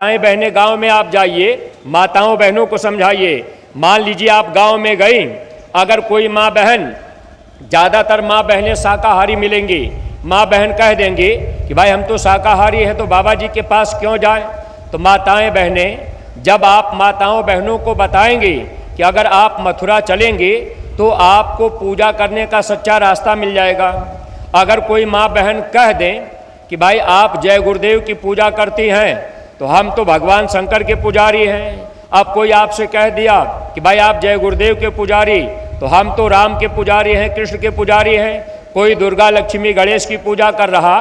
माताएं बहनें गांव में आप जाइए, माताओं बहनों को समझाइए। मान लीजिए आप गांव में गई, अगर कोई माँ बहन, ज़्यादातर माँ बहनें शाकाहारी मिलेंगी, माँ बहन कह देंगी कि भाई हम तो शाकाहारी हैं तो बाबा जी के पास क्यों जाएं। तो माताएं बहनें, जब आप माताओं बहनों को बताएंगी कि अगर आप मथुरा चलेंगे तो आपको पूजा करने का सच्चा रास्ता मिल जाएगा। अगर कोई माँ बहन कह दें कि भाई आप जय गुरुदेव की पूजा करती हैं तो हम तो भगवान शंकर के पुजारी हैं। अब कोई आपसे कह दिया कि भाई आप जय गुरुदेव के पुजारी, तो हम तो राम के पुजारी हैं, कृष्ण के पुजारी हैं। कोई दुर्गा लक्ष्मी गणेश की पूजा कर रहा,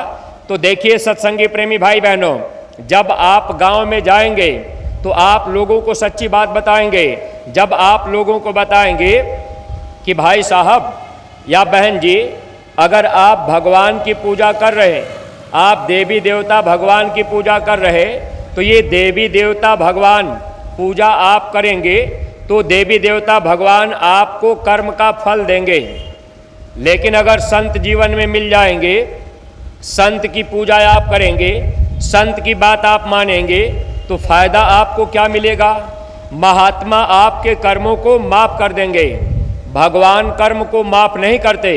तो देखिए सत्संगी प्रेमी भाई बहनों, जब आप गांव में जाएंगे तो आप लोगों को सच्ची बात बताएंगे। जब आप लोगों को बताएंगे कि भाई साहब या बहन जी, अगर आप भगवान की पूजा कर रहे, आप देवी देवता भगवान की पूजा कर रहे, तो ये देवी देवता भगवान पूजा आप करेंगे तो देवी देवता भगवान आपको कर्म का फल देंगे। लेकिन अगर संत जीवन में मिल जाएंगे, संत की पूजा आप करेंगे, संत की बात आप मानेंगे, तो फायदा आपको क्या मिलेगा? महात्मा आपके कर्मों को माफ कर देंगे। भगवान कर्म को माफ नहीं करते,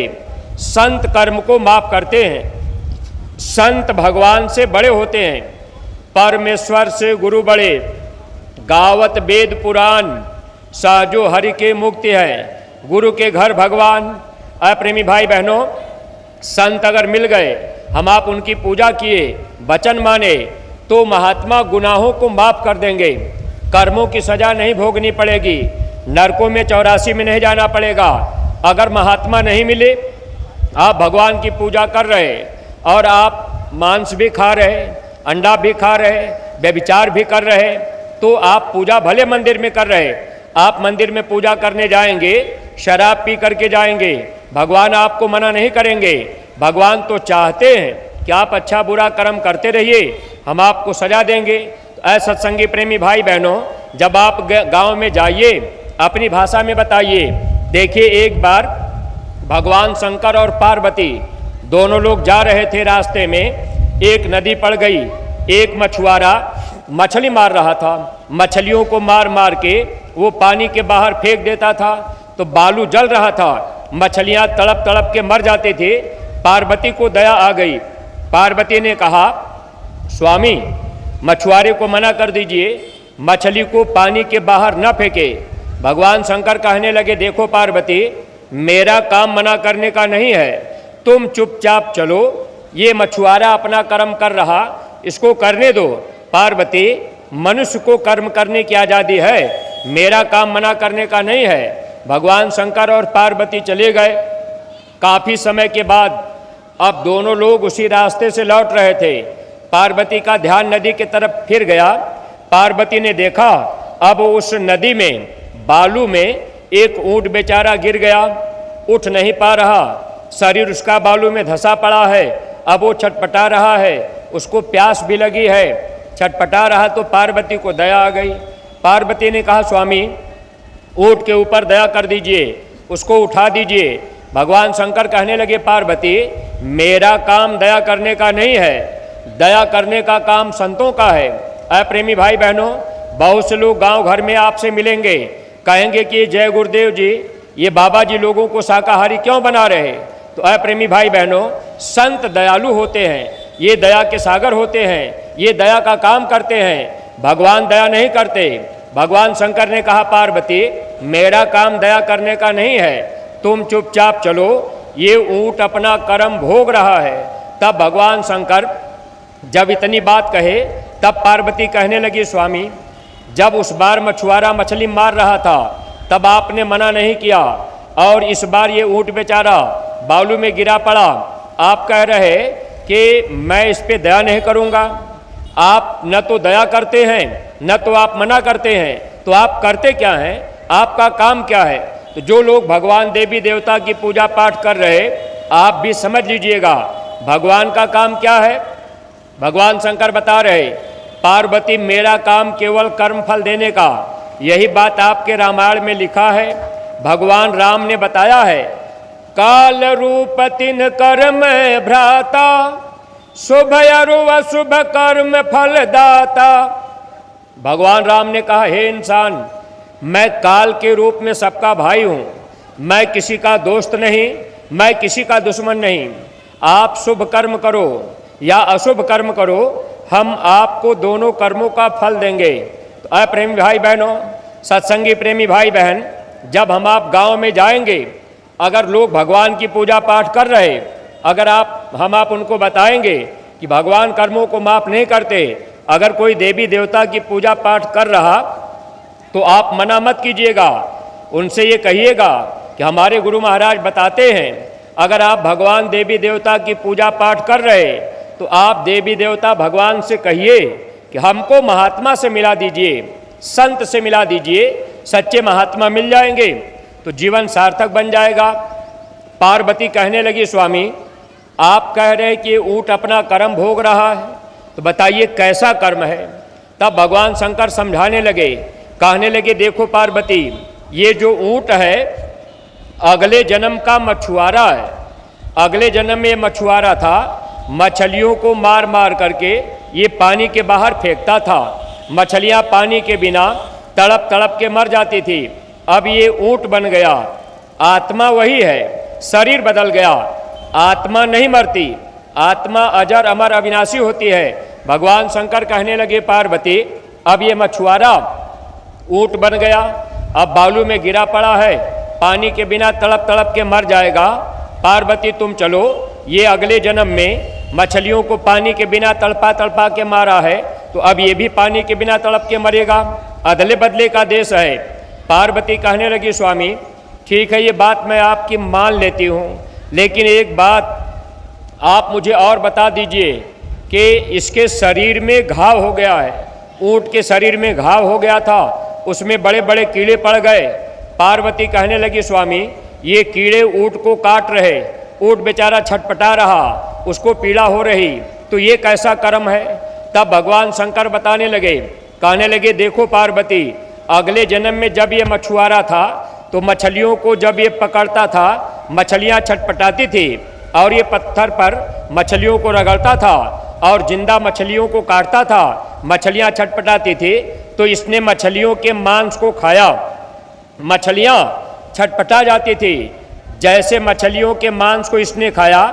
संत कर्म को माफ करते हैं। संत भगवान से बड़े होते हैं, परमेश्वर से गुरु बड़े, गावत वेद पुराण, सहजो हरि के मुक्ति है, गुरु के घर भगवान। प्रेमी भाई बहनों, संत अगर मिल गए, हम आप उनकी पूजा किए, वचन माने, तो महात्मा गुनाहों को माफ कर देंगे। कर्मों की सजा नहीं भोगनी पड़ेगी, नरकों में 84 में नहीं जाना पड़ेगा। अगर महात्मा नहीं मिले, आप भगवान की पूजा कर रहे और आप मांस भी खा रहे, अंडा भी खा रहे, व्यभिचार भी कर रहे, तो आप पूजा भले मंदिर में कर रहे, आप मंदिर में पूजा करने जाएंगे, शराब पी करके जाएंगे, भगवान आपको मना नहीं करेंगे। भगवान तो चाहते हैं कि आप अच्छा बुरा कर्म करते रहिए, हम आपको सजा देंगे। तो सत्संगी प्रेमी भाई बहनों, जब आप गांव में जाइए, अपनी भाषा में बताइए। देखिए, एक बार भगवान शंकर और पार्वती दोनों लोग जा रहे थे, रास्ते में एक नदी पड़ गई। एक मछुआरा मछली मार रहा था, मछलियों को मार मार के वो पानी के बाहर फेंक देता था, तो बालू जल रहा था, मछलियां तड़प तड़प के मर जाते थे। पार्वती को दया आ गई, पार्वती ने कहा, स्वामी मछुआरे को मना कर दीजिए, मछली को पानी के बाहर न फेंके। भगवान शंकर कहने लगे, देखो पार्वती, मेरा काम मना करने का नहीं है, तुम चुपचाप चलो, ये मछुआरा अपना कर्म कर रहा, इसको करने दो। पार्वती, मनुष्य को कर्म करने की आज़ादी है, मेरा काम मना करने का नहीं है। भगवान शंकर और पार्वती चले गए। काफ़ी समय के बाद अब दोनों लोग उसी रास्ते से लौट रहे थे। पार्वती का ध्यान नदी की तरफ फिर गया। पार्वती ने देखा, अब उस नदी में बालू में एक ऊंट बेचारा गिर गया, उठ नहीं पा रहा, शरीर उसका बालू में धंसा पड़ा है। अब वो छटपटा रहा है, उसको प्यास भी लगी है, छटपटा रहा। तो पार्वती को दया आ गई। पार्वती ने कहा, स्वामी ऊंट के ऊपर दया कर दीजिए, उसको उठा दीजिए। भगवान शंकर कहने लगे, पार्वती मेरा काम दया करने का नहीं है, दया करने का काम संतों का है। प्रेमी भाई बहनों, बहुत से लोग गांव घर में आपसे मिलेंगे, कहेंगे कि जय गुरुदेव जी, ये बाबा जी लोगों को शाकाहारी क्यों बना रहे। तो प्रेमी भाई बहनों, संत दयालु होते हैं, ये दया के सागर होते हैं, ये दया का काम करते हैं। भगवान दया नहीं करते। भगवान शंकर ने कहा, पार्वती मेरा काम दया करने का नहीं है, तुम चुपचाप चलो, ये ऊंट अपना कर्म भोग रहा है। तब भगवान शंकर जब इतनी बात कहे, तब पार्वती कहने लगी, स्वामी जब उस बार मछुआरा मछली मार रहा था तब आपने मना नहीं किया, और इस बार ये ऊंट बेचारा बालू में गिरा पड़ा, आप कह रहे कि मैं इस पे दया नहीं करूँगा। आप न तो दया करते हैं, न तो आप मना करते हैं, तो आप करते क्या हैं, आपका काम क्या है। तो जो लोग भगवान देवी देवता की पूजा पाठ कर रहे, आप भी समझ लीजिएगा भगवान का काम क्या है। भगवान शंकर बता रहे, पार्वती मेरा काम केवल कर्म फल देने का। यही बात आपके रामायण में लिखा है। भगवान राम ने बताया है, काल रूप तिन कर्म भ्राता, शुभ अरु अशुभ कर्म फल दाता, भगवान राम ने कहा, हे इंसान, मैं काल के रूप में सबका भाई हूँ, मैं किसी का दोस्त नहीं, मैं किसी का दुश्मन नहीं। आप शुभ कर्म करो या अशुभ कर्म करो, हम आपको दोनों कर्मों का फल देंगे। तो अप्रेमी भाई बहनों, सत्संगी प्रेमी भाई बहन, जब हम आप गांव में जाएंगे, अगर लोग भगवान की पूजा पाठ कर रहे, अगर हम आप उनको बताएंगे कि भगवान कर्मों को माफ़ नहीं करते, अगर कोई देवी देवता की पूजा पाठ कर रहा तो आप मना मत कीजिएगा, उनसे ये कहिएगा कि हमारे गुरु महाराज बताते हैं, अगर आप भगवान देवी देवता की पूजा पाठ कर रहे तो आप देवी देवता भगवान से कहिए कि हमको महात्मा से मिला दीजिए, संत से मिला दीजिए, सच्चे महात्मा मिल जाएंगे तो जीवन सार्थक बन जाएगा। पार्वती कहने लगी, स्वामी आप कह रहे कि ऊँट अपना कर्म भोग रहा है, तो बताइए कैसा कर्म है। तब भगवान शंकर समझाने लगे, कहने लगे, देखो पार्वती, ये जो ऊँट है अगले जन्म का मछुआरा है। अगले जन्म में ये मछुआरा था, मछलियों को मार मार करके ये पानी के बाहर फेंकता था, मछलियाँ पानी के बिना तड़प तड़प के मर जाती थी। अब ये ऊँट बन गया, आत्मा वही है, शरीर बदल गया, आत्मा नहीं मरती, आत्मा अजर अमर अविनाशी होती है। भगवान शंकर कहने लगे, पार्वती अब ये मछुआरा ऊँट बन गया, अब बालू में गिरा पड़ा है, पानी के बिना तड़प तड़प के मर जाएगा। पार्वती तुम चलो, ये अगले जन्म में मछलियों को पानी के बिना तड़पा तड़पा के मारा है, तो अब ये भी पानी के बिना तड़प के मरेगा। अदले बदले का देश है। पार्वती कहने लगी, स्वामी ठीक है, ये बात मैं आपकी मान लेती हूँ, लेकिन एक बात आप मुझे और बता दीजिए कि इसके शरीर में घाव हो गया है, ऊँट के शरीर में घाव हो गया था, उसमें बड़े बड़े कीड़े पड़ गए। पार्वती कहने लगी, स्वामी ये कीड़े ऊँट को काट रहे, ऊँट बेचारा छटपटा रहा, उसको पीड़ा हो रही, तो ये कैसा कर्म है। तब भगवान शंकर बताने लगे, कहने लगे, देखो पार्वती, अगले जन्म में जब ये मछुआरा था तो मछलियों को जब ये पकड़ता था, मछलियाँ छटपटाती थी और ये पत्थर पर मछलियों को रगड़ता था और जिंदा मछलियों को काटता था, मछलियाँ छटपटाती थी, तो इसने मछलियों के मांस को खाया, मछलियाँ छटपटा जाती थी। जैसे मछलियों के मांस को इसने खाया,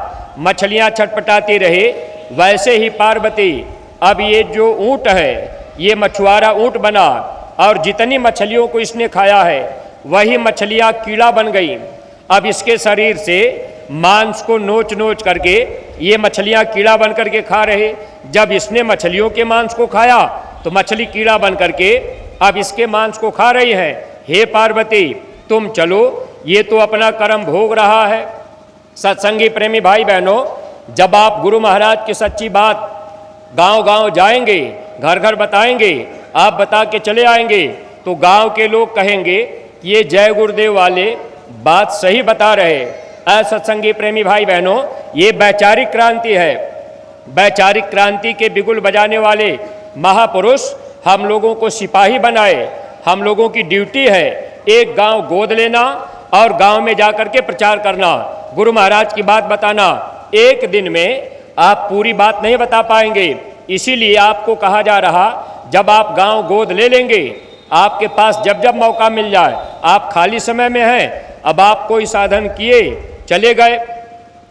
मछलियाँ छटपटाती रही, वैसे ही पार्वती अब ये जो ऊँट है, ये मछुआरा ऊँट बना और जितनी मछलियों को इसने खाया है वही मछलियाँ कीड़ा बन गई। अब इसके शरीर से मांस को नोच नोच करके ये मछलियाँ कीड़ा बन करके खा रहे। जब इसने मछलियों के मांस को खाया तो मछली कीड़ा बन करके अब इसके मांस को खा रही है। हे पार्वती तुम चलो, ये तो अपना कर्म भोग रहा है। सत्संगी प्रेमी भाई बहनों, जब आप गुरु महाराज की सच्ची बात गांव गांव जाएंगे, घर घर बताएंगे, आप बता के चले आएंगे, तो गांव के लोग कहेंगे कि ये जय गुरुदेव वाले बात सही बता रहे। सत्संगी प्रेमी भाई बहनों, ये वैचारिक क्रांति है। वैचारिक क्रांति के बिगुल बजाने वाले महापुरुष हम लोगों को सिपाही बनाए। हम लोगों की ड्यूटी है एक गांव गोद लेना और गांव में जाकर के प्रचार करना, गुरु महाराज की बात बताना। एक दिन में आप पूरी बात नहीं बता पाएंगे, इसीलिए आपको कहा जा रहा, जब आप गांव गोद ले लेंगे, आपके पास जब जब मौका मिल जाए, आप खाली समय में हैं, अब आप कोई साधन किए चले गए,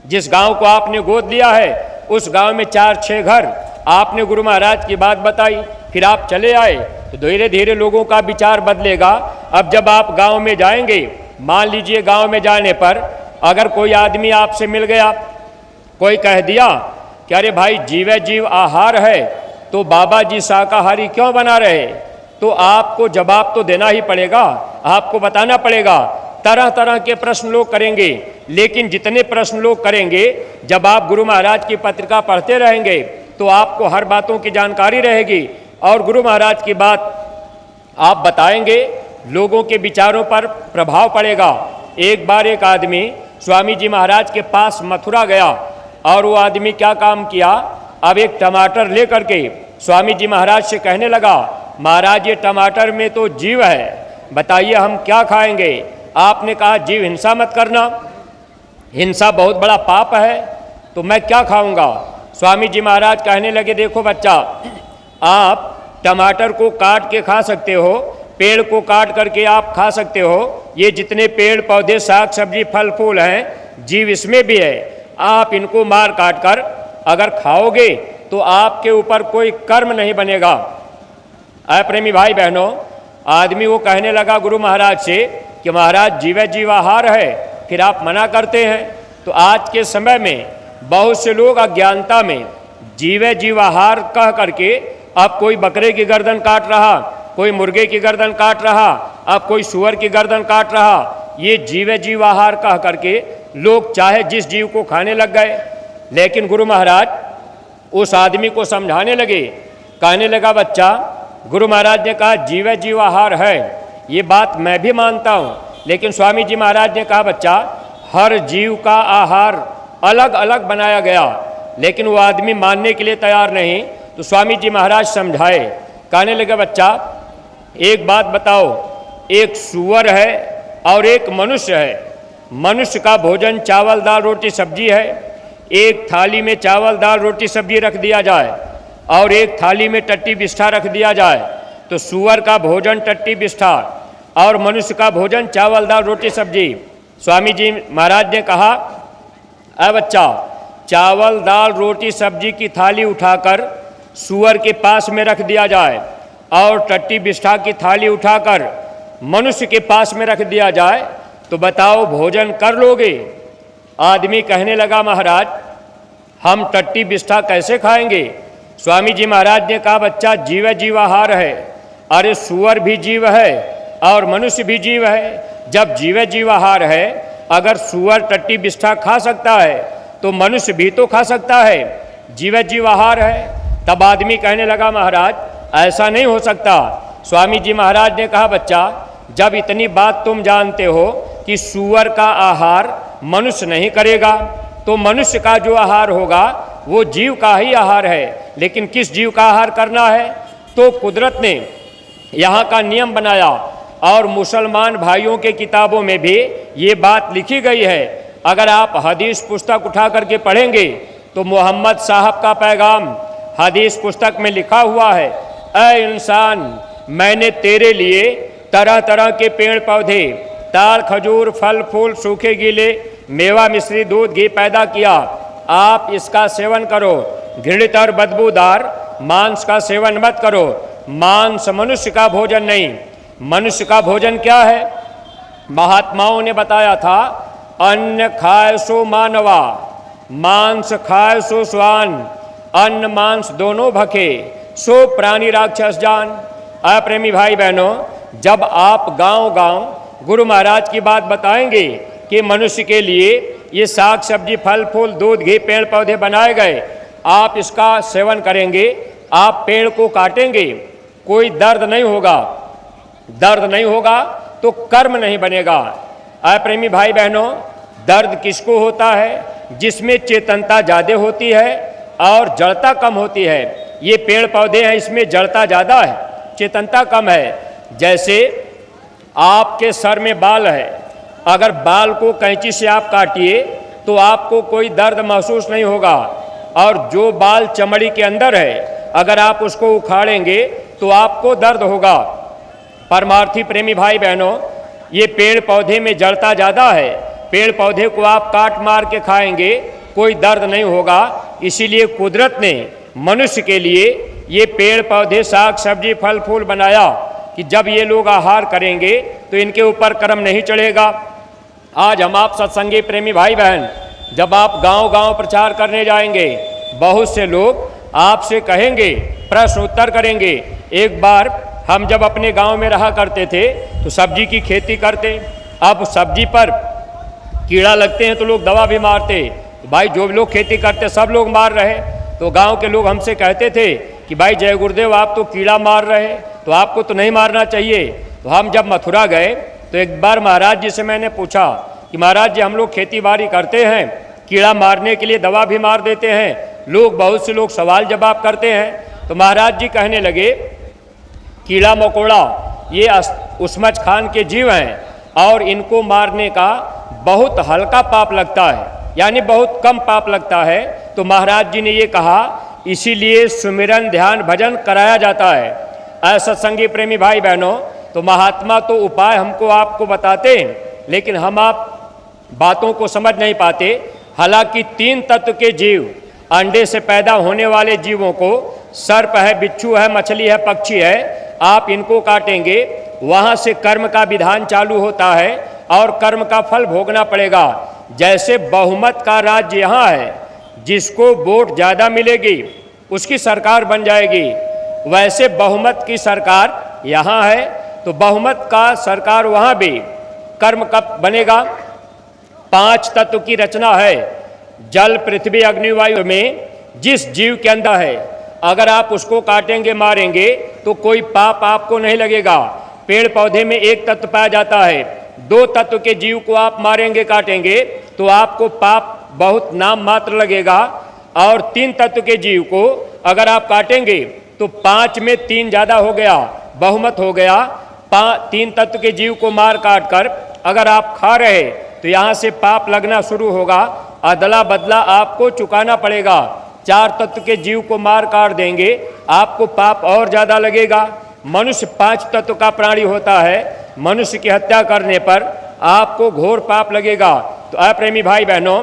जिस गांव को आपने गोद लिया है उस गांव में 4-6 घर आपने गुरु महाराज की बात बताई, फिर आप चले आए, तो धीरे धीरे लोगों का विचार बदलेगा। अब जब आप गांव में जाएंगे, मान लीजिए गांव में जाने पर अगर कोई आदमी आपसे मिल गया, कोई कह दिया कि अरे भाई जीवे जीव आहार है तो बाबा जी शाकाहारी क्यों बना रहे, तो आपको जवाब तो देना ही पड़ेगा, आपको बताना पड़ेगा। तरह तरह के प्रश्न लोग करेंगे, लेकिन जितने प्रश्न लोग करेंगे, जब आप गुरु महाराज की पत्रिका पढ़ते रहेंगे तो आपको हर बातों की जानकारी रहेगी और गुरु महाराज की बात आप बताएंगे, लोगों के विचारों पर प्रभाव पड़ेगा। एक बार एक आदमी स्वामी जी महाराज के पास मथुरा गया और वो आदमी क्या काम किया, अब एक टमाटर ले करके स्वामी जी महाराज से कहने लगा, महाराज ये टमाटर में तो जीव है, बताइए हम क्या खाएंगे। आपने कहा जीव हिंसा मत करना, हिंसा बहुत बड़ा पाप है, तो मैं क्या खाऊंगा। स्वामी जी महाराज कहने लगे, देखो बच्चा, आप टमाटर को काट के खा सकते हो, पेड़ को काट करके आप खा सकते हो। ये जितने पेड़ पौधे साग सब्जी फल फूल हैं, जीव इसमें भी है। आप इनको मार काट कर अगर खाओगे तो आपके ऊपर कोई कर्म नहीं बनेगा। प्रेमी भाई बहनों, आदमी वो कहने लगा गुरु महाराज से कि महाराज जीवे जीवाहार है, फिर आप मना करते हैं। तो आज के समय में बहुत से लोग अज्ञानता में जीवे जीवाहार कह करके अब कोई बकरे की गर्दन काट रहा, कोई मुर्गे की गर्दन काट रहा, अब कोई सूअर की गर्दन काट रहा। ये जीवे जीवाहार कह करके लोग चाहे जिस जीव को खाने लग गए। लेकिन गुरु महाराज उस आदमी को समझाने लगे, कहने लगा बच्चा, गुरु महाराज ने कहा जीवे जीवाहार है, ये बात मैं भी मानता हूँ, लेकिन स्वामी जी महाराज ने कहा बच्चा हर जीव का आहार अलग अलग बनाया गया। लेकिन वो आदमी मानने के लिए तैयार नहीं। तो स्वामी जी महाराज समझाए, कहने लगे बच्चा एक बात बताओ, एक सूअर है और एक मनुष्य है। मनुष्य का भोजन चावल दाल रोटी सब्जी है। एक थाली में चावल दाल रोटी सब्जी रख दिया जाए और एक थाली में टट्टी बिस्ठा रख दिया जाए, तो सूअर का भोजन टट्टी बिस्ठा और मनुष्य का भोजन चावल दाल रोटी सब्जी। स्वामी जी महाराज ने कहा बच्चा, चावल दाल रोटी सब्जी की थाली उठाकर सूअर के पास में रख दिया जाए और टट्टी बिस्ठा की थाली उठाकर मनुष्य के पास में रख दिया जाए, तो बताओ भोजन कर लोगे? आदमी कहने लगा महाराज हम टट्टी बिस्ठा कैसे खाएंगे? स्वामी जी महाराज ने कहा बच्चा जीव जीवाहार है। अरे सूअर भी जीव है और मनुष्य भी जीव है। जब जीव जीवाहार है, अगर सूअर टट्टी बिस्ठा खा सकता है तो मनुष्य भी तो खा सकता है, जीव जीवाहार है। तब आदमी कहने लगा महाराज ऐसा नहीं हो सकता। स्वामी जी महाराज ने कहा बच्चा जब इतनी बात तुम जानते हो कि सूअर का आहार मनुष्य नहीं करेगा, तो मनुष्य का जो आहार होगा वो जीव का ही आहार है। लेकिन किस जीव का आहार करना है? तो कुदरत ने यहाँ का नियम बनाया और मुसलमान भाइयों के किताबों में भी ये बात लिखी गई है। अगर आप हदीस पुस्तक उठा करके पढ़ेंगे तो मोहम्मद साहब का पैगाम हदीस पुस्तक में लिखा हुआ है, ऐ इंसान मैंने तेरे लिए तरह तरह के पेड़ पौधे, ताल खजूर फल फूल सूखे गीले मेवा मिश्री दूध घी पैदा किया, आप इसका सेवन करो। घृणित और बदबूदार मांस का सेवन मत करो। मांस मनुष्य का भोजन नहीं। मनुष्य का भोजन क्या है? महात्माओं ने बताया था, अन्न खाए सो मानवा, मांस खाए सो स्वान, अन्न मांस दोनों भखे, सो प्राणी राक्षस जान। प्रेमी भाई बहनों, जब आप गांव गांव गुरु महाराज की बात बताएंगे कि मनुष्य के लिए ये साग सब्जी फल फूल दूध घी पेड़ पौधे बनाए गए, आप इसका सेवन करेंगे, आप पेड़ को काटेंगे, कोई दर्द नहीं होगा। दर्द नहीं होगा तो कर्म नहीं बनेगा। प्रेमी भाई बहनों, दर्द किसको होता है? जिसमें चेतनता ज़्यादा होती है और जड़ता कम होती है। ये पेड़ पौधे हैं, इसमें जड़ता ज़्यादा है, चेतनता कम है। जैसे आपके सर में बाल है, अगर बाल को कैंची से आप काटिए तो आपको कोई दर्द महसूस नहीं होगा, और जो बाल चमड़ी के अंदर है अगर आप उसको उखाड़ेंगे तो आपको दर्द होगा। परमार्थी प्रेमी भाई बहनों, ये पेड़ पौधे में जड़ता ज़्यादा है। पेड़ पौधे को आप काट मार के खाएंगे, कोई दर्द नहीं होगा। इसीलिए कुदरत ने मनुष्य के लिए ये पेड़ पौधे साग सब्जी फल फूल बनाया कि जब ये लोग आहार करेंगे तो इनके ऊपर कर्म नहीं चढ़ेगा। आज हम आप सत्संगी प्रेमी भाई बहन, जब आप गांव गांव प्रचार करने जाएंगे, बहुत से लोग आपसे कहेंगे, प्रश्न उत्तर करेंगे। एक बार हम जब अपने गांव में रहा करते थे तो सब्जी की खेती करते। अब सब्जी पर कीड़ा लगते हैं तो लोग दवा भी मारते। तो भाई जो लोग खेती करते सब लोग मार रहे, तो गांव के लोग हमसे कहते थे कि भाई जय गुरुदेव आप तो कीड़ा मार रहे, तो आपको तो नहीं मारना चाहिए। तो हम जब मथुरा गए तो एक बार महाराज जी से मैंने पूछा कि महाराज जी हम लोग खेती बाड़ी करते हैं, कीड़ा मारने के लिए दवा भी मार देते हैं। लोग बहुत से लोग सवाल जवाब करते हैं। तो महाराज जी कहने लगे कीड़ा मकोड़ा ये उस्मच खान के जीव हैं और इनको मारने का बहुत हल्का पाप लगता है, यानी बहुत कम पाप लगता है। तो महाराज जी ने ये कहा इसीलिए सुमिरन ध्यान भजन कराया जाता है। सत्संगी प्रेमी भाई बहनों, तो महात्मा तो उपाय हमको आपको बताते हैं, लेकिन हम आप बातों को समझ नहीं पाते। हालांकि 3 तत्व के जीव, अंडे से पैदा होने वाले जीवों को, सर्प है, बिच्छू है, मछली है, पक्षी है, आप इनको काटेंगे, वहाँ से कर्म का विधान चालू होता है और कर्म का फल भोगना पड़ेगा। जैसे बहुमत का राज्य यहाँ है, जिसको वोट ज़्यादा मिलेगी उसकी सरकार बन जाएगी, वैसे बहुमत की सरकार यहाँ है, तो बहुमत का सरकार वहाँ भी कर्म कब बनेगा। 5 तत्व की रचना है, जल, पृथ्वी, अग्नि, वायु में जिस जीव के अंदर है, अगर आप उसको काटेंगे, मारेंगे तो कोई पाप आपको नहीं लगेगा। पेड़ पौधे में 1 तत्व पाया जाता है, 2 तत्व के जीव को आप मारेंगे, काटेंगे तो आपको पाप बहुत नाम मात्र लगेगा। और 3 तत्व के जीव को अगर आप काटेंगे तो 5 में 3 ज़्यादा हो गया, बहुमत हो गया। 3 तत्व के जीव को मार काट कर अगर आप खा रहे तो यहाँ से पाप लगना शुरू होगा, अदला बदला आपको चुकाना पड़ेगा। 4 तत्व के जीव को मार काट देंगे, आपको पाप और ज़्यादा लगेगा। मनुष्य 5 तत्व का प्राणी होता है, मनुष्य की हत्या करने पर आपको घोर पाप लगेगा। तो अप्रेमी भाई बहनों,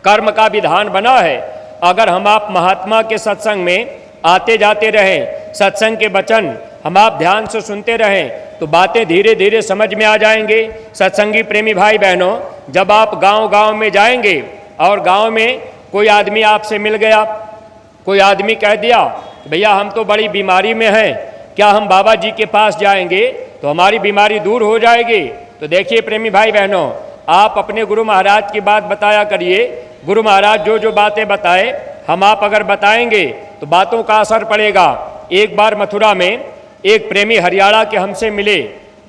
कर्म का विधान बना है। अगर हम आप महात्मा के सत्संग में आते जाते रहें, सत्संग के वचन हम आप ध्यान से सुनते रहें, तो बातें धीरे धीरे समझ में आ जाएंगे। सत्संगी प्रेमी भाई बहनों, जब आप गांव-गांव में जाएंगे और गांव में कोई आदमी आपसे मिल गया, कोई आदमी कह दिया भैया हम तो बड़ी बीमारी में हैं, क्या हम बाबा जी के पास जाएंगे तो हमारी बीमारी दूर हो जाएगी। तो देखिए प्रेमी भाई बहनों, आप अपने गुरु महाराज की बात बताया करिए। गुरु महाराज जो जो बातें बताए हम आप अगर बताएंगे तो बातों का असर पड़ेगा। एक बार मथुरा में एक प्रेमी हरियाणा के हमसे मिले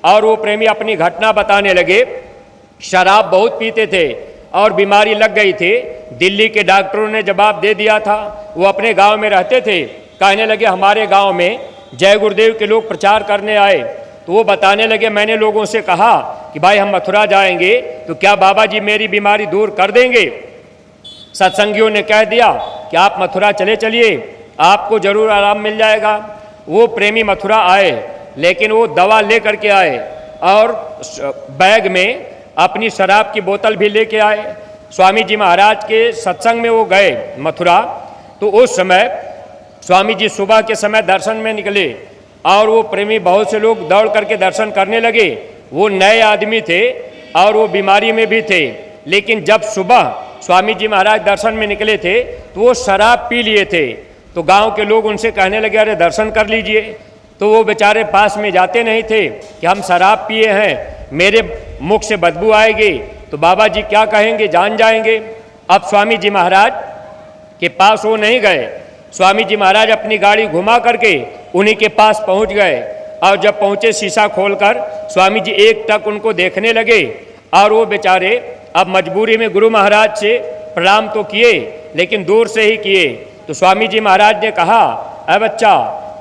और वो प्रेमी अपनी घटना बताने लगे। शराब बहुत पीते थे और बीमारी लग गई थी। दिल्ली के डॉक्टरों ने जवाब दे दिया था। वो अपने गांव में रहते थे, कहने लगे हमारे गांव में जय गुरुदेव के लोग प्रचार करने आए। तो वो बताने लगे मैंने लोगों से कहा कि भाई हम मथुरा जाएंगे तो क्या बाबा जी मेरी बीमारी दूर कर देंगे। सत्संगियों ने कह दिया कि आप मथुरा चले चलिए, आपको जरूर आराम मिल जाएगा। वो प्रेमी मथुरा आए, लेकिन वो दवा ले करके आए और बैग में अपनी शराब की बोतल भी लेके आए। स्वामी जी महाराज के सत्संग में वो गए मथुरा। तो उस समय स्वामी जी सुबह के समय दर्शन में निकले और वो प्रेमी बहुत से लोग दौड़ करके दर्शन करने लगे। वो नए आदमी थे और वो बीमारी में भी थे, लेकिन जब सुबह स्वामी जी महाराज दर्शन में निकले थे तो वो शराब पी लिए थे। तो गांव के लोग उनसे कहने लगे अरे दर्शन कर लीजिए। तो वो बेचारे पास में जाते नहीं थे कि हम शराब पिए हैं, मेरे मुख से बदबू आएगी तो बाबा जी क्या कहेंगे, जान जाएंगे। अब स्वामी जी महाराज के पास वो नहीं गए। स्वामी जी महाराज अपनी गाड़ी घुमा करके उन्हीं के पास पहुंच गए और जब पहुंचे शीशा खोलकर स्वामी जी एक टक उनको देखने लगे और वो बेचारे अब मजबूरी में गुरु महाराज से प्रणाम तो किए, लेकिन दूर से ही किए। तो स्वामी जी महाराज ने कहा अरे बच्चा,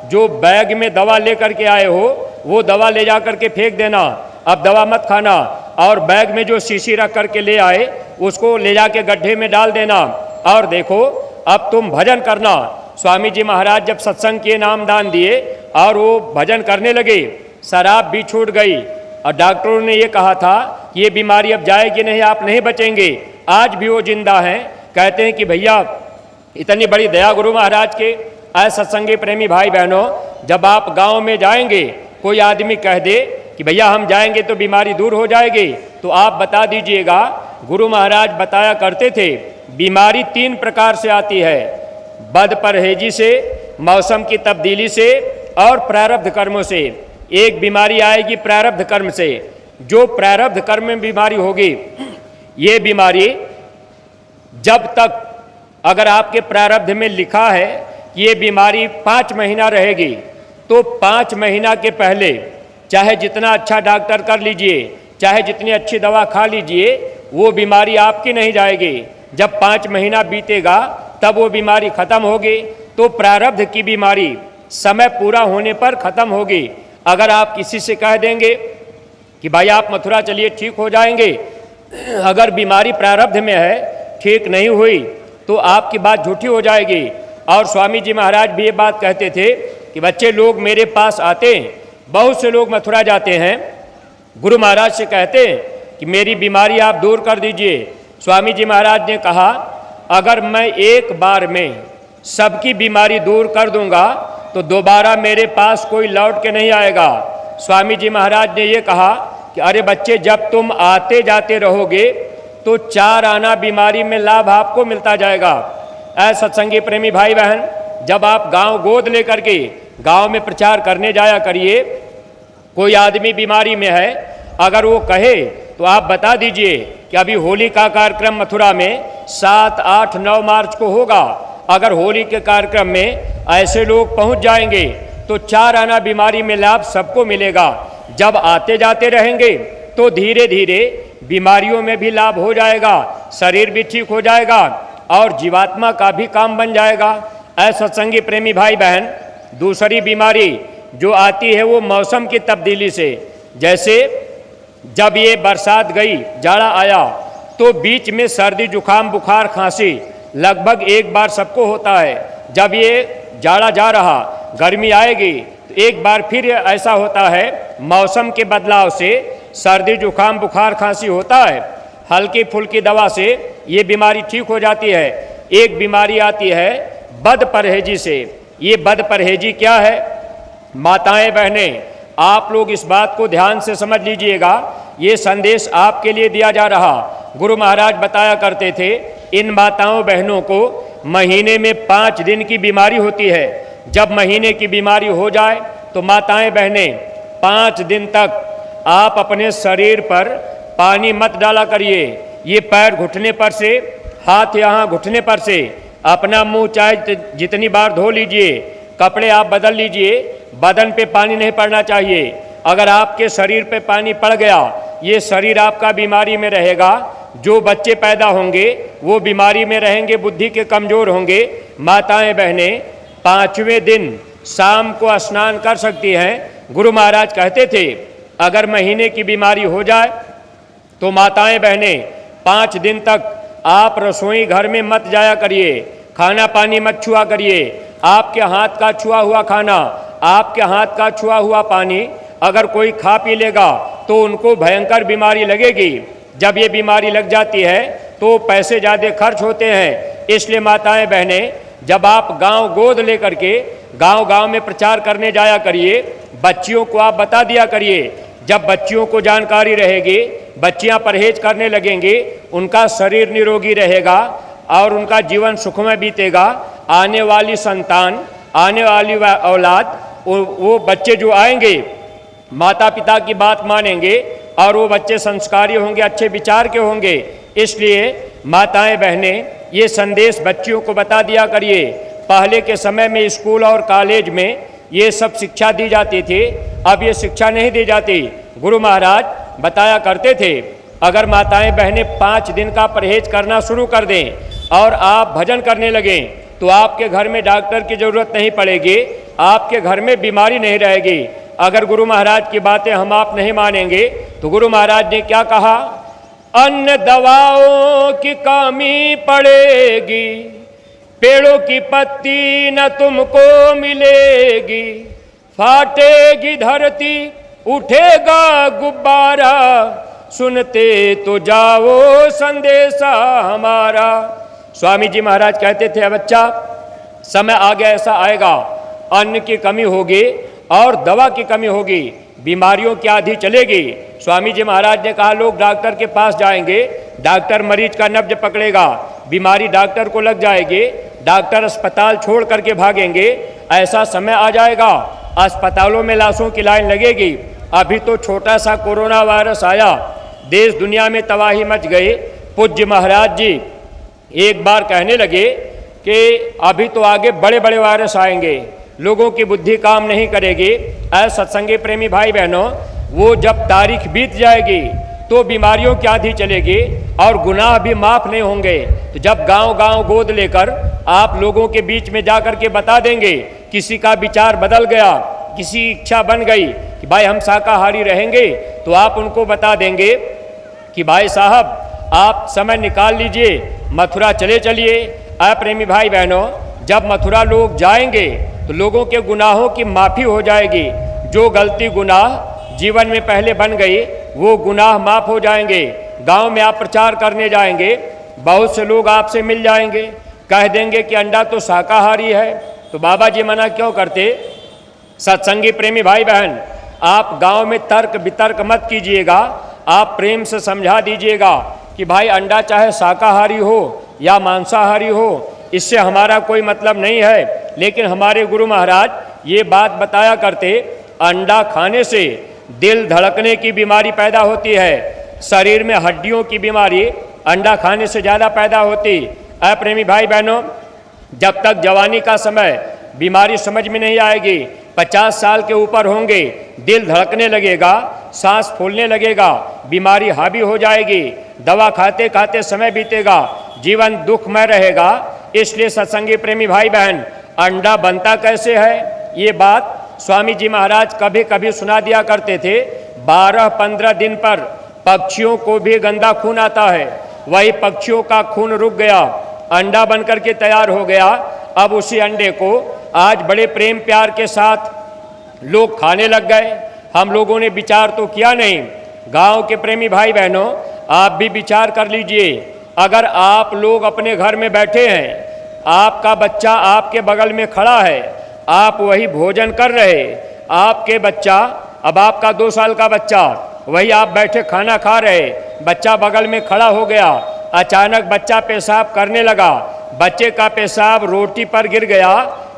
जो बैग में दवा लेकर के आए हो वो दवा ले जा करके फेंक देना, अब दवा मत खाना। और बैग में जो शीशी रख करके ले आए उसको ले जाके गड्ढे में डाल देना और देखो अब तुम भजन करना। स्वामी जी महाराज जब सत्संग के नाम दान दिए और वो भजन करने लगे, शराब भी छूट गई। और डॉक्टरों ने ये कहा था कि ये बीमारी अब जाएगी नहीं, आप नहीं बचेंगे। आज भी वो जिंदा हैं। कहते हैं कि भैया इतनी बड़ी दया गुरु महाराज के। ऐसे सत्संगी प्रेमी भाई बहनों, जब आप गांव में जाएंगे, कोई आदमी कह दे कि भैया हम जाएंगे तो बीमारी दूर हो जाएगी, तो आप बता दीजिएगा गुरु महाराज बताया करते थे बीमारी 3 प्रकार से आती है, बद परहेजी से, मौसम की तब्दीली से और प्रारब्ध कर्मों से। एक बीमारी आएगी प्रारब्ध कर्म से। जो प्रारब्ध कर्म में बीमारी होगी, ये बीमारी जब तक अगर आपके प्रारब्ध में लिखा है कि ये बीमारी 5 महीना रहेगी, तो 5 महीना के पहले चाहे जितना अच्छा डॉक्टर कर लीजिए, चाहे जितनी अच्छी दवा खा लीजिए, वो बीमारी आपकी नहीं जाएगी। जब 5 महीना बीतेगा तब वो बीमारी खत्म होगी। तो प्रारब्ध की बीमारी समय पूरा होने पर खत्म होगी। अगर आप किसी से कह देंगे कि भाई आप मथुरा चलिए ठीक हो जाएंगे, अगर बीमारी प्रारब्ध में है, ठीक नहीं हुई तो आपकी बात झूठी हो जाएगी। और स्वामी जी महाराज भी ये बात कहते थे कि बच्चे लोग मेरे पास आते हैं, बहुत से लोग मथुरा जाते हैं, गुरु महाराज से कहते हैं कि मेरी बीमारी आप दूर कर दीजिए। स्वामी जी महाराज ने कहा, अगर मैं एक बार में सबकी बीमारी दूर कर दूंगा तो दोबारा मेरे पास कोई लौट के नहीं आएगा। स्वामी जी महाराज ने ये कहा कि अरे बच्चे, जब तुम आते जाते रहोगे तो 4 आना बीमारी में लाभ आपको मिलता जाएगा। ऐ सत्संगी प्रेमी भाई बहन, जब आप गांव गोद लेकर के गांव में प्रचार करने जाया करिए, कोई आदमी बीमारी में है, अगर वो कहे तो आप बता दीजिए कि अभी होली का कार्यक्रम मथुरा में 7, 8, 9 मार्च को होगा। अगर होली के कार्यक्रम में ऐसे लोग पहुंच जाएंगे तो 4 आना बीमारी में लाभ सबको मिलेगा। जब आते जाते रहेंगे तो धीरे धीरे बीमारियों में भी लाभ हो जाएगा, शरीर भी ठीक हो जाएगा और जीवात्मा का भी काम बन जाएगा। ऐसा सत्संगी प्रेमी भाई बहन, दूसरी बीमारी जो आती है वो मौसम की तब्दीली से। जैसे जब ये बरसात गई, जाड़ा आया, तो बीच में सर्दी, जुकाम, बुखार, खांसी लगभग एक बार सबको होता है। जब ये जाड़ा जा रहा, गर्मी आएगी तो एक बार फिर ऐसा होता है। मौसम के बदलाव से सर्दी, जुकाम, बुखार, खांसी होता है। हल्की फुल्की दवा से ये बीमारी ठीक हो जाती है। एक बीमारी आती है बद परहेजी से। ये बद परहेजी क्या है? माताएं बहनें, आप लोग इस बात को ध्यान से समझ लीजिएगा। ये संदेश आपके लिए दिया जा रहा। गुरु महाराज बताया करते थे, इन माताओं बहनों को महीने में 5 दिन की बीमारी होती है। जब महीने की बीमारी हो जाए तो माताएं बहनें 5 दिन तक आप अपने शरीर पर पानी मत डाला करिए। ये पैर घुटने पर से, हाथ यहाँ घुटने पर से, अपना मुंह चाहे जितनी बार धो लीजिए, कपड़े आप बदल लीजिए, बदन पे पानी नहीं पड़ना चाहिए। अगर आपके शरीर पे पानी पड़ गया, ये शरीर आपका बीमारी में रहेगा। जो बच्चे पैदा होंगे वो बीमारी में रहेंगे, बुद्धि के कमज़ोर होंगे। माताएं बहनें 5वें दिन शाम को स्नान कर सकती हैं। गुरु महाराज कहते थे, अगर महीने की बीमारी हो जाए तो माताएं बहनें 5 दिन तक आप रसोई घर में मत जाया करिए, खाना पानी मत छुआ करिए। आपके हाथ का छुआ हुआ खाना, आपके हाथ का छुआ हुआ पानी अगर कोई खा पी लेगा तो उनको भयंकर बीमारी लगेगी। जब ये बीमारी लग जाती है तो पैसे ज़्यादा खर्च होते हैं। इसलिए माताएं बहनें, जब आप गांव गोद लेकर के गांव-गांव में प्रचार करने जाया करिए, बच्चियों को आप बता दिया करिए। जब बच्चियों को जानकारी रहेगी, बच्चियां परहेज करने लगेंगी, उनका शरीर निरोगी रहेगा और उनका जीवन सुखमय बीतेगा। आने वाली संतान, आने वाली औलाद, वो बच्चे जो आएंगे माता पिता की बात मानेंगे और वो बच्चे संस्कारी होंगे, अच्छे विचार के होंगे। इसलिए माताएं बहनें ये संदेश बच्चियों को बता दिया करिए। पहले के समय में स्कूल और कॉलेज में ये सब शिक्षा दी जाती थी, अब ये शिक्षा नहीं दी जाती। गुरु महाराज बताया करते थे, अगर माताएं बहनें 5 दिन का परहेज करना शुरू कर दें और आप भजन करने लगें तो आपके घर में डॉक्टर की ज़रूरत नहीं पड़ेगी, आपके घर में बीमारी नहीं रहेगी। अगर गुरु महाराज की बातें हम आप नहीं मानेंगे तो गुरु महाराज ने क्या कहा? अन्न दवाओं की कमी पड़ेगी, पेड़ों की पत्ती न तुमको मिलेगी, फाटेगी धरती उठेगा गुब्बारा, सुनते तो जाओ संदेशा हमारा। स्वामी जी महाराज कहते थे, बच्चा समय आगे ऐसा आएगा, अन्न की कमी होगी और दवा की कमी होगी, बीमारियों की आधी चलेगी। स्वामी जी महाराज ने कहा, लोग डॉक्टर के पास जाएंगे, डॉक्टर मरीज का नब्ज पकड़ेगा, बीमारी डॉक्टर को लग जाएगी, डॉक्टर अस्पताल छोड़ करके भागेंगे। ऐसा समय आ जाएगा, अस्पतालों में लाशों की लाइन लगेगी। अभी तो छोटा सा कोरोना वायरस आया, देश दुनिया में तबाही मच गई। पूज्य महाराज जी एक बार कहने लगे कि अभी तो आगे बड़े बड़े वायरस आएंगे, लोगों की बुद्धि काम नहीं करेगी। ऐसे सत्संगी प्रेमी भाई बहनों, वो जब तारीख बीत जाएगी तो बीमारियों की आधी चलेगी और गुनाह भी माफ़ नहीं होंगे। तो जब गांव-गांव गोद लेकर आप लोगों के बीच में जाकर के बता देंगे, किसी का विचार बदल गया, किसी इच्छा बन गई कि भाई हम शाकाहारी रहेंगे, तो आप उनको बता देंगे कि भाई साहब आप समय निकाल लीजिए, मथुरा चले चलिए। प्रेमी भाई बहनों, जब मथुरा लोग जाएंगे तो लोगों के गुनाहों की माफ़ी हो जाएगी। जो गलती गुनाह जीवन में पहले बन गई वो गुनाह माफ़ हो जाएंगे। गांव में आप प्रचार करने जाएंगे, बहुत से लोग आपसे मिल जाएंगे, कह देंगे कि अंडा तो शाकाहारी है, तो बाबा जी मना क्यों करते? सत्संगी प्रेमी भाई बहन, आप गांव में तर्क वितर्क मत कीजिएगा, आप प्रेम से समझा दीजिएगा कि भाई अंडा चाहे शाकाहारी हो या मांसाहारी हो, इससे हमारा कोई मतलब नहीं है। लेकिन हमारे गुरु महाराज ये बात बताया करते, अंडा खाने से दिल धड़कने की बीमारी पैदा होती है, शरीर में हड्डियों की बीमारी अंडा खाने से ज़्यादा पैदा होती। प्रेमी भाई बहनों, जब तक जवानी का समय बीमारी समझ में नहीं आएगी, 50 साल के ऊपर होंगे, दिल धड़कने लगेगा, सांस फूलने लगेगा, बीमारी हावी हो जाएगी, दवा खाते खाते समय बीतेगा, जीवन दुखमय रहेगा। इसलिए सत्संगी प्रेमी भाई बहन, अंडा बनता कैसे है ये बात स्वामी जी महाराज कभी कभी सुना दिया करते थे। 12-15 दिन पर पक्षियों को भी गंदा खून आता है, वही पक्षियों का खून रुक गया, अंडा बनकर के तैयार हो गया। अब उसी अंडे को आज बड़े प्रेम प्यार के साथ लोग खाने लग गए। हम लोगों ने विचार तो किया नहीं। गांव के प्रेमी भाई बहनों, आप भी विचार कर लीजिए, अगर आप लोग अपने घर में बैठे हैं, आपका बच्चा आपके बगल में खड़ा है, आप वही भोजन कर रहे, आपके बच्चा, अब आपका 2 साल का बच्चा, वही आप बैठे खाना खा रहे, बच्चा बगल में खड़ा हो गया, अचानक बच्चा पेशाब करने लगा, बच्चे का पेशाब रोटी पर गिर गया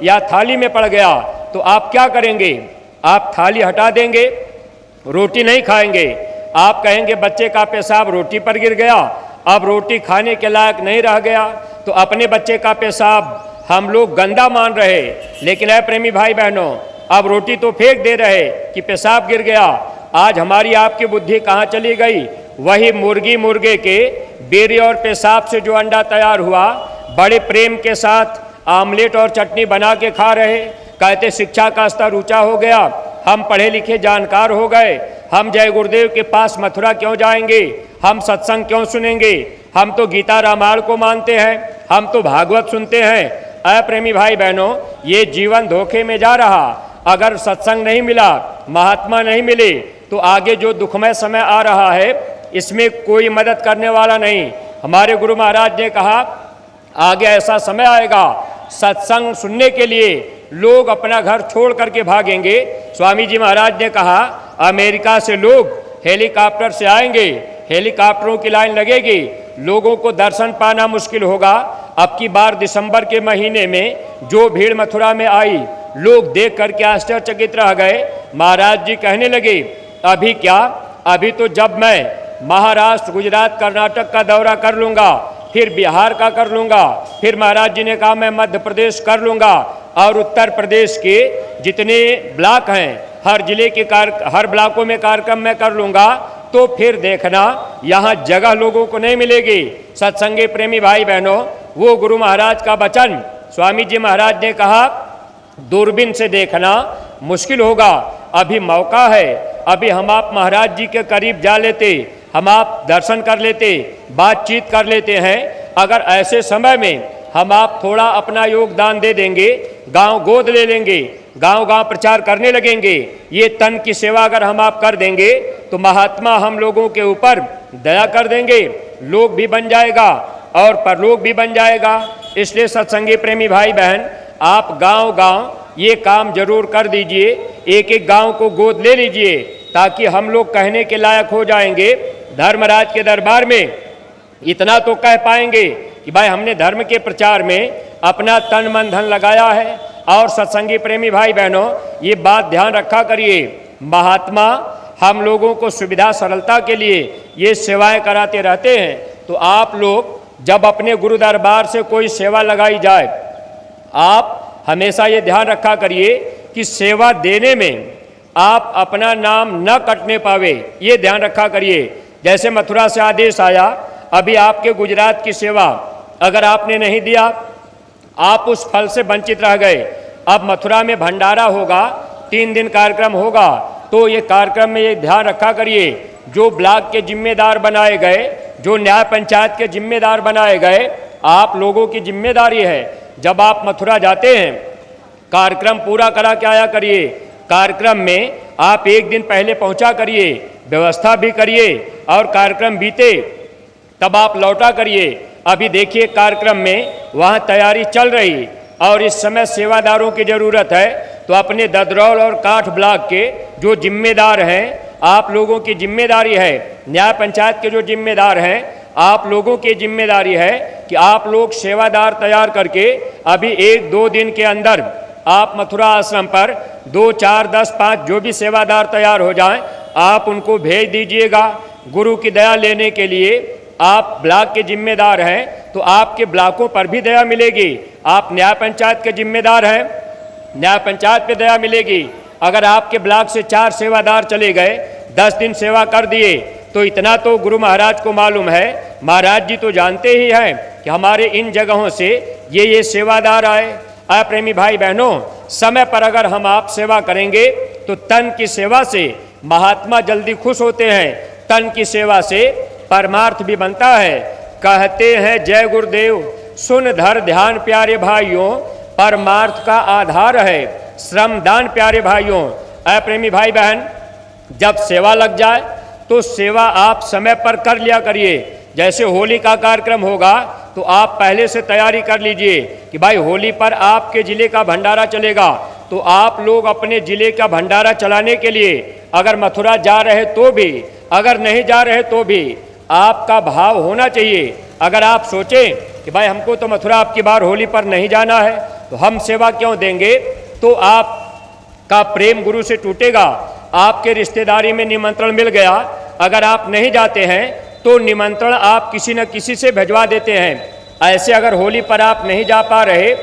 या थाली में पड़ गया, तो आप क्या करेंगे? आप थाली हटा देंगे, रोटी नहीं खाएंगे। आप कहेंगे बच्चे का पेशाब रोटी पर गिर गया, अब रोटी खाने के लायक नहीं रह गया, तो अपने बच्चे का पेशाब हम लोग गंदा मान रहे, लेकिन ऐ प्रेमी भाई बहनों, अब रोटी तो फेंक दे रहे कि पेशाब गिर गया। आज हमारी आपकी बुद्धि कहाँ चली गई? वही मुर्गी मुर्गे के बेरे और पेशाब से जो अंडा तैयार हुआ, बड़े प्रेम के साथ आमलेट और चटनी बना के खा रहे, कहते शिक्षा का स्तर ऊंचा हो गया, हम पढ़े लिखे जानकार हो गए, हम जय गुरुदेव के पास मथुरा क्यों जाएंगे, हम सत्संग क्यों सुनेंगे, हम तो गीता रामायण को मानते हैं, हम तो भागवत सुनते हैं। प्रेमी भाई बहनों, ये जीवन धोखे में जा रहा। अगर सत्संग नहीं मिला, महात्मा नहीं मिले, तो आगे जो दुखमय समय आ रहा है इसमें कोई मदद करने वाला नहीं। हमारे गुरु महाराज ने कहा आगे ऐसा समय आएगा, सत्संग सुनने के लिए लोग अपना घर छोड़ करके भागेंगे। स्वामी जी महाराज ने कहा अमेरिका से लोग हेलीकॉप्टर से आएंगे, हेलीकॉप्टरों की लाइन लगेगी, लोगों को दर्शन पाना मुश्किल होगा। अब की बार दिसंबर के महीने में जो भीड़ मथुरा में आई, लोग देख करके आश्चर्यचकित रह गए। महाराज जी कहने लगे अभी क्या, अभी तो जब मैं महाराष्ट्र, गुजरात, कर्नाटक का दौरा कर लूँगा, फिर बिहार का कर लूँगा, फिर महाराज जी ने कहा मैं मध्य प्रदेश कर लूँगा, और उत्तर प्रदेश के जितने ब्लॉक हैं, हर जिले के हर ब्लॉकों में कार्यक्रम मैं कर लूँगा, तो फिर देखना यहाँ जगह लोगों को नहीं मिलेगी। सत्संगी प्रेमी भाई बहनों, वो गुरु महाराज का वचन स्वामी जी महाराज ने कहा दूरबीन से देखना मुश्किल होगा, अभी मौका है, अभी हम आप महाराज जी के करीब जा लेते, हम आप दर्शन कर लेते, बातचीत कर लेते हैं। अगर ऐसे समय में हम आप थोड़ा अपना योगदान दे देंगे, गांव गोद ले लेंगे, गांव गांव प्रचार करने लगेंगे, ये तन की सेवा अगर हम आप कर देंगे, तो महात्मा हम लोगों के ऊपर दया कर देंगे, लोग भी बन जाएगा और परलोक भी बन जाएगा। इसलिए सत्संगी प्रेमी भाई बहन, आप गांव गांव ये काम जरूर कर दीजिए, एक एक गांव को गोद ले लीजिए, ताकि हम लोग कहने के लायक हो जाएंगे। धर्मराज के दरबार में इतना तो कह पाएंगे कि भाई हमने धर्म के प्रचार में अपना तन मन धन लगाया है। और सत्संगी प्रेमी भाई बहनों, ये बात ध्यान रखा करिए, महात्मा हम लोगों को सुविधा सरलता के लिए ये सेवाएं कराते रहते हैं। तो आप लोग जब अपने गुरु दरबार से कोई सेवा लगाई जाए, आप हमेशा ये ध्यान रखा करिए कि सेवा देने में आप अपना नाम न कटने पावे, ये ध्यान रखा करिए। जैसे मथुरा से आदेश आया, अभी आपके गुजरात की सेवा अगर आपने नहीं दिया, आप उस फल से वंचित रह गए। अब मथुरा में भंडारा होगा, 3 दिन कार्यक्रम होगा, तो ये कार्यक्रम में ये ध्यान रखा करिए, जो ब्लॉक के जिम्मेदार बनाए गए, जो न्याय पंचायत के जिम्मेदार बनाए गए, आप लोगों की जिम्मेदारी है, जब आप मथुरा जाते हैं, कार्यक्रम पूरा करा के आया करिए। कार्यक्रम में आप एक दिन पहले पहुंचा करिए, व्यवस्था भी करिए और कार्यक्रम बीते तब आप लौटा करिए। अभी देखिए कार्यक्रम में वहाँ तैयारी चल रही और इस समय सेवादारों की ज़रूरत है, तो अपने ददरौल और काठ ब्लॉक के जो जिम्मेदार हैं, आप लोगों की जिम्मेदारी है, न्याय पंचायत के जो जिम्मेदार हैं, आप लोगों की जिम्मेदारी है कि आप लोग सेवादार तैयार करके अभी 1-2 दिन के अंदर आप मथुरा आश्रम पर 2, 4, 10, 5 जो भी सेवादार तैयार हो जाएं, आप उनको भेज दीजिएगा। गुरु की दया लेने के लिए आप ब्लॉक के जिम्मेदार हैं तो आपके ब्लॉकों पर भी दया मिलेगी। आप न्याय पंचायत के जिम्मेदार हैं, न्याय पंचायत पे दया मिलेगी। अगर आपके ब्लॉक से 4 सेवादार चले गए, 10 दिन सेवा कर दिए, तो इतना तो गुरु महाराज को मालूम है। महाराज जी तो जानते ही हैं कि हमारे इन जगहों से ये सेवादार आए। प्रेमी भाई बहनों, समय पर अगर हम आप सेवा करेंगे तो तन की सेवा से महात्मा जल्दी खुश होते हैं, तन की सेवा से परमार्थ भी बनता है। कहते हैं जय गुरुदेव, सुन धर ध्यान प्यारे भाइयों, परमार्थ का आधार है श्रमदान प्यारे भाइयों। प्रेमी भाई बहन, जब सेवा लग जाए तो सेवा आप समय पर कर लिया करिए। जैसे होली का कार्यक्रम होगा तो आप पहले से तैयारी कर लीजिए कि भाई होली पर आपके ज़िले का भंडारा चलेगा, तो आप लोग अपने ज़िले का भंडारा चलाने के लिए अगर मथुरा जा रहे तो भी, अगर नहीं जा रहे तो भी आपका भाव होना चाहिए। अगर आप सोचें कि भाई हमको तो मथुरा आपकी बार होली पर नहीं जाना है तो हम सेवा क्यों देंगे, तो आपका प्रेम गुरु से टूटेगा। आपके रिश्तेदारी में निमंत्रण मिल गया, अगर आप नहीं जाते हैं तो निमंत्रण आप किसी न किसी से भिजवा देते हैं। ऐसे अगर होली पर आप नहीं जा पा रहे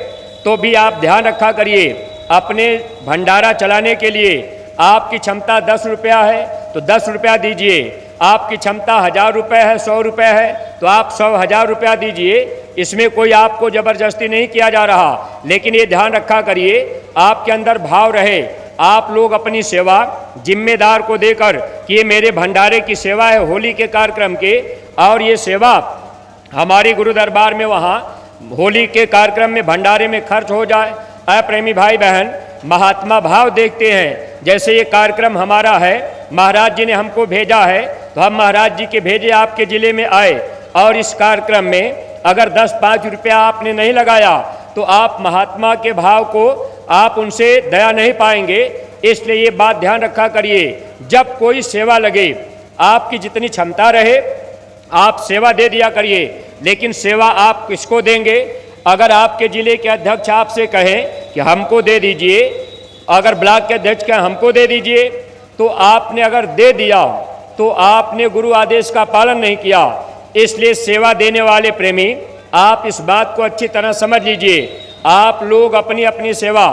तो भी आप ध्यान रखा करिए। अपने भंडारा चलाने के लिए आपकी क्षमता 10 रुपया है तो 10 रुपया दीजिए, आपकी क्षमता 1000 रुपये है, 100 रुपये है तो आप 100,000 रुपया दीजिए। इसमें कोई आपको ज़बरदस्ती नहीं किया जा रहा, लेकिन ये ध्यान रखा करिए आपके अंदर भाव रहे। आप लोग अपनी सेवा जिम्मेदार को देकर कि ये मेरे भंडारे की सेवा है होली के कार्यक्रम के, और ये सेवा हमारी गुरु दरबार में वहाँ होली के कार्यक्रम में भंडारे में खर्च हो जाए। प्रेमी भाई बहन, महात्मा भाव देखते हैं। जैसे ये कार्यक्रम हमारा है, महाराज जी ने हमको भेजा है तो हम महाराज जी के भेजे आपके ज़िले में आए, और इस कार्यक्रम में अगर 10-5 रुपया आपने नहीं लगाया तो आप महात्मा के भाव को आप उनसे दया नहीं पाएंगे। इसलिए ये बात ध्यान रखा करिए, जब कोई सेवा लगे आपकी जितनी क्षमता रहे आप सेवा दे दिया करिए, लेकिन सेवा आप किसको देंगे? अगर आपके ज़िले के अध्यक्ष आपसे कहें कि हमको दे दीजिए, अगर ब्लॉक के अध्यक्ष कहें हमको दे दीजिए, तो आपने अगर दे दिया तो आपने गुरु आदेश का पालन नहीं किया। इसलिए सेवा देने वाले प्रेमी, आप इस बात को अच्छी तरह समझ लीजिए। आप लोग अपनी अपनी सेवा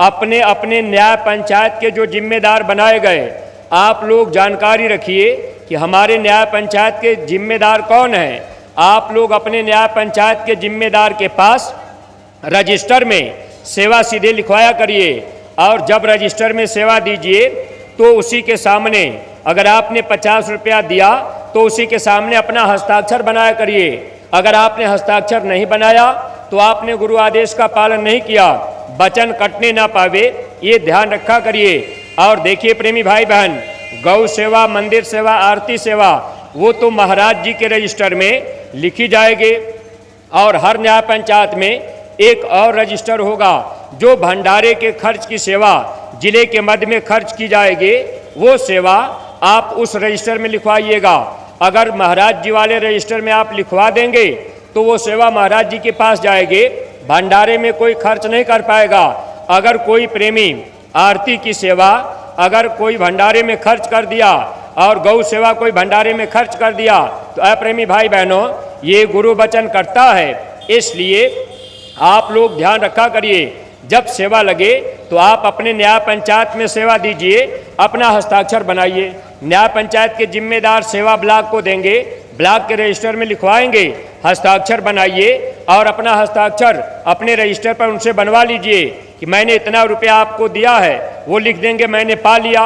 अपने अपने न्याय पंचायत के जो जिम्मेदार बनाए गए, आप लोग जानकारी रखिए कि हमारे न्याय पंचायत के जिम्मेदार कौन हैं। आप लोग अपने न्याय पंचायत के जिम्मेदार के पास रजिस्टर में सेवा सीधे लिखवाया करिए, और जब रजिस्टर में सेवा दीजिए तो उसी के सामने अगर आपने 50 रुपया दिया तो उसी के सामने अपना हस्ताक्षर बनाया करिए। अगर आपने हस्ताक्षर नहीं बनाया तो आपने गुरु आदेश का पालन नहीं किया, वचन कटने ना पावे, ये ध्यान रखा करिए। और देखिए प्रेमी भाई बहन, गौ सेवा, मंदिर सेवा, आरती सेवा वो तो महाराज जी के रजिस्टर में लिखी जाएगी, और हर न्याय पंचायत में एक और रजिस्टर होगा जो भंडारे के खर्च की सेवा जिले के मध्य में खर्च की जाएगी, वो सेवा आप उस रजिस्टर में लिखवाइएगा। अगर महाराज जी वाले रजिस्टर में आप लिखवा देंगे तो वो सेवा महाराज जी के पास जाएगी, भंडारे में कोई खर्च नहीं कर पाएगा। अगर कोई प्रेमी आरती की सेवा अगर कोई भंडारे में खर्च कर दिया और गौ सेवा कोई भंडारे में खर्च कर दिया तो प्रेमी भाई बहनों, ये गुरु वचन करता है। इसलिए आप लोग ध्यान रखा करिए, जब सेवा लगे तो आप अपने न्याय पंचायत में सेवा दीजिए, अपना हस्ताक्षर बनाइए। न्याय पंचायत के जिम्मेदार सेवा ब्लॉक को देंगे, ब्लॉक के रजिस्टर में लिखवाएंगे, हस्ताक्षर बनाइए और अपना हस्ताक्षर अपने रजिस्टर पर उनसे बनवा लीजिए कि मैंने इतना रुपया आपको दिया है, वो लिख देंगे मैंने पा लिया।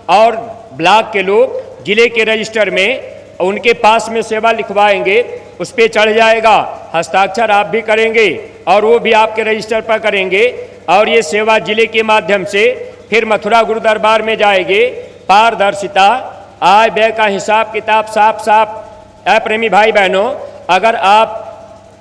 और ब्लॉक के लोग जिले के रजिस्टर में उनके पास में सेवा लिखवाएंगे, उस पर चढ़ जाएगा, हस्ताक्षर आप भी करेंगे और वो भी आपके रजिस्टर पर करेंगे। और ये सेवा जिले के माध्यम से फिर मथुरा गुरु दरबार में जाएंगे। पारदर्शिता, आय व्यय का हिसाब किताब साफ साफ। प्रेमी भाई बहनों, अगर आप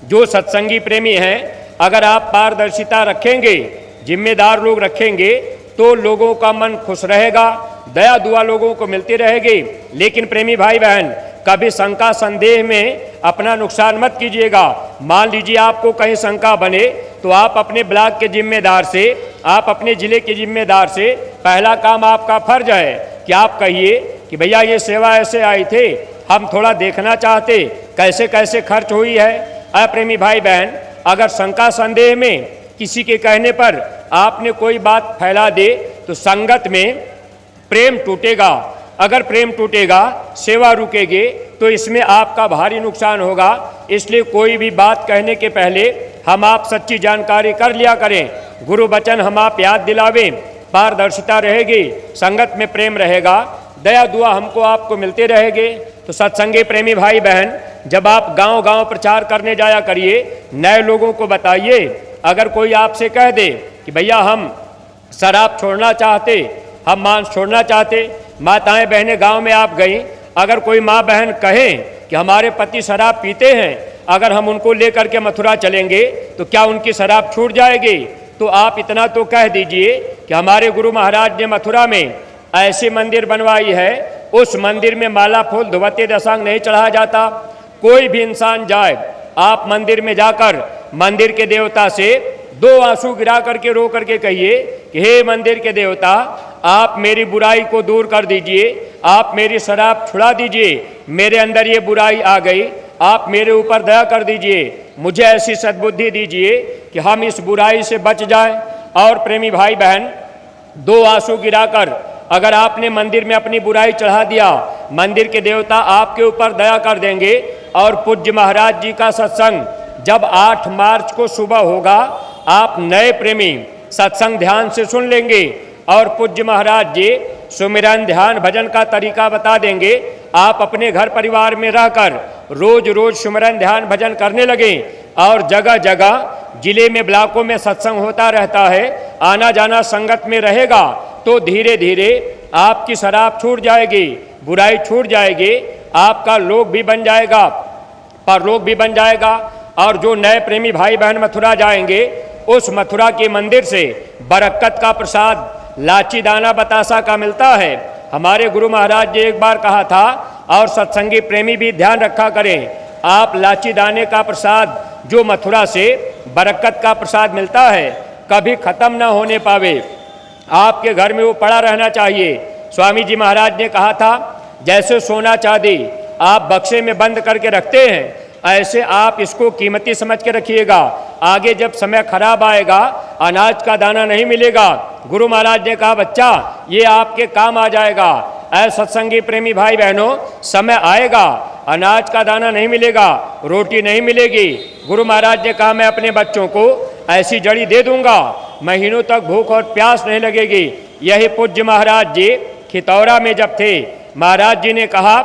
जो सत्संगी प्रेमी हैं, अगर आप पारदर्शिता रखेंगे, जिम्मेदार लोग रखेंगे, तो लोगों का मन खुश रहेगा, दया दुआ लोगों को मिलती रहेगी। लेकिन प्रेमी भाई बहन, कभी शंका संदेह में अपना नुकसान मत कीजिएगा। मान लीजिए आपको कहीं शंका बने तो आप अपने ब्लॉक के जिम्मेदार से, आप अपने जिले के जिम्मेदार से पहला काम आपका फर्ज है कि आप कहिए कि भैया ये सेवा ऐसे आई थे, हम थोड़ा देखना चाहते कैसे कैसे खर्च हुई है। प्रेमी भाई बहन, अगर शंका संदेह में किसी के कहने पर आपने कोई बात फैला दे तो संगत में प्रेम टूटेगा। अगर प्रेम टूटेगा, सेवा रुकेगी, तो इसमें आपका भारी नुकसान होगा। इसलिए कोई भी बात कहने के पहले हम आप सच्ची जानकारी कर लिया करें, गुरु वचन हम आप याद दिलावें। पारदर्शिता रहेगी, संगत में प्रेम रहेगा, दया दुआ हमको आपको मिलते रहेंगे। तो सत्संगी प्रेमी भाई बहन, जब आप गांव गांव प्रचार करने जाया करिए, नए लोगों को बताइए। अगर कोई आपसे कह दे कि भैया हम शराब छोड़ना चाहते, हम मांस छोड़ना चाहते, माताएं बहनें गांव में आप गई, अगर कोई माँ बहन कहें कि हमारे पति शराब पीते हैं, अगर हम उनको लेकर के मथुरा चलेंगे तो क्या उनकी शराब छूट जाएगी? तो आप इतना तो कह दीजिए कि हमारे गुरु महाराज ने मथुरा में ऐसे मंदिर बनवाई है, उस मंदिर में माला फूल धुवते दशांग नहीं चढ़ाया जाता। कोई भी इंसान जाए, आप मंदिर में जाकर मंदिर के देवता से 2 आंसू गिरा करके रो करके कहिए कि हे मंदिर के देवता, आप मेरी बुराई को दूर कर दीजिए, आप मेरी शराब छुड़ा दीजिए, मेरे अंदर ये बुराई आ गई, आप मेरे ऊपर दया कर दीजिए, मुझे ऐसी सद्बुद्धि दीजिए कि हम इस बुराई से बच जाएं। और प्रेमी भाई बहन, 2 आंसू गिराकर अगर आपने मंदिर में अपनी बुराई चढ़ा दिया, मंदिर के देवता आपके ऊपर दया कर देंगे। और पूज्य महाराज जी का सत्संग जब 8 मार्च को सुबह होगा, आप नए प्रेमी सत्संग ध्यान से सुन लेंगे और पूज्य महाराज जी सुमिरन ध्यान भजन का तरीका बता देंगे। आप अपने घर परिवार में रहकर रोज रोज सुमिरन ध्यान भजन करने लगे और जगह जगह जिले में ब्लॉकों में सत्संग होता रहता है, आना जाना संगत में रहेगा, तो धीरे धीरे आपकी शराब छूट जाएगी, बुराई छूट जाएगी, आपका लोक भी बन जाएगा, परलोक भी बन जाएगा। और जो नए प्रेमी भाई बहन मथुरा जाएंगे, उस मथुरा के मंदिर से बरकत का प्रसाद लाची दाना बतासा का मिलता है। हमारे गुरु महाराज जी एक बार कहा था, और सत्संगी प्रेमी भी ध्यान रखा करें, आप लाची दाने का प्रसाद जो मथुरा से बरकत का प्रसाद मिलता है, कभी खत्म ना होने पावे, आपके घर में वो पड़ा रहना चाहिए। स्वामी जी महाराज ने कहा था, जैसे सोना चांदी आप बक्से में बंद करके रखते हैं, ऐसे आप इसको कीमती समझ के रखिएगा। आगे जब समय खराब आएगा, अनाज का दाना नहीं मिलेगा, गुरु महाराज ने कहा बच्चा ये आपके काम आ जाएगा। ऐसे सत्संगी प्रेमी भाई बहनों, समय आएगा, अनाज का दाना नहीं मिलेगा, रोटी नहीं मिलेगी। गुरु महाराज ने कहा मैं अपने बच्चों को ऐसी जड़ी दे दूंगा, महीनों तक भूख और प्यास नहीं लगेगी। यही पूज्य महाराज जी खितौरा में जब थे, महाराज जी ने कहा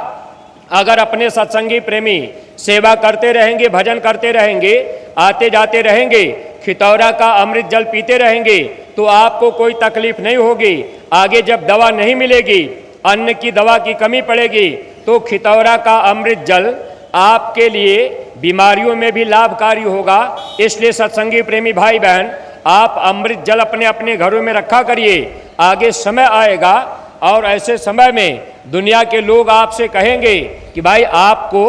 अगर अपने सत्संगी प्रेमी सेवा करते रहेंगे, भजन करते रहेंगे, आते जाते रहेंगे, खितौरा का अमृत जल पीते रहेंगे, तो आपको कोई तकलीफ नहीं होगी। आगे जब दवा नहीं मिलेगी, अन्न की दवा की कमी पड़ेगी, तो खितौरा का अमृत जल आपके लिए बीमारियों में भी लाभकारी होगा। इसलिए सत्संगी प्रेमी भाई बहन, आप अमृत जल अपने अपने घरों में रखा करिए। आगे समय आएगा और ऐसे समय में दुनिया के लोग आपसे कहेंगे कि भाई आपको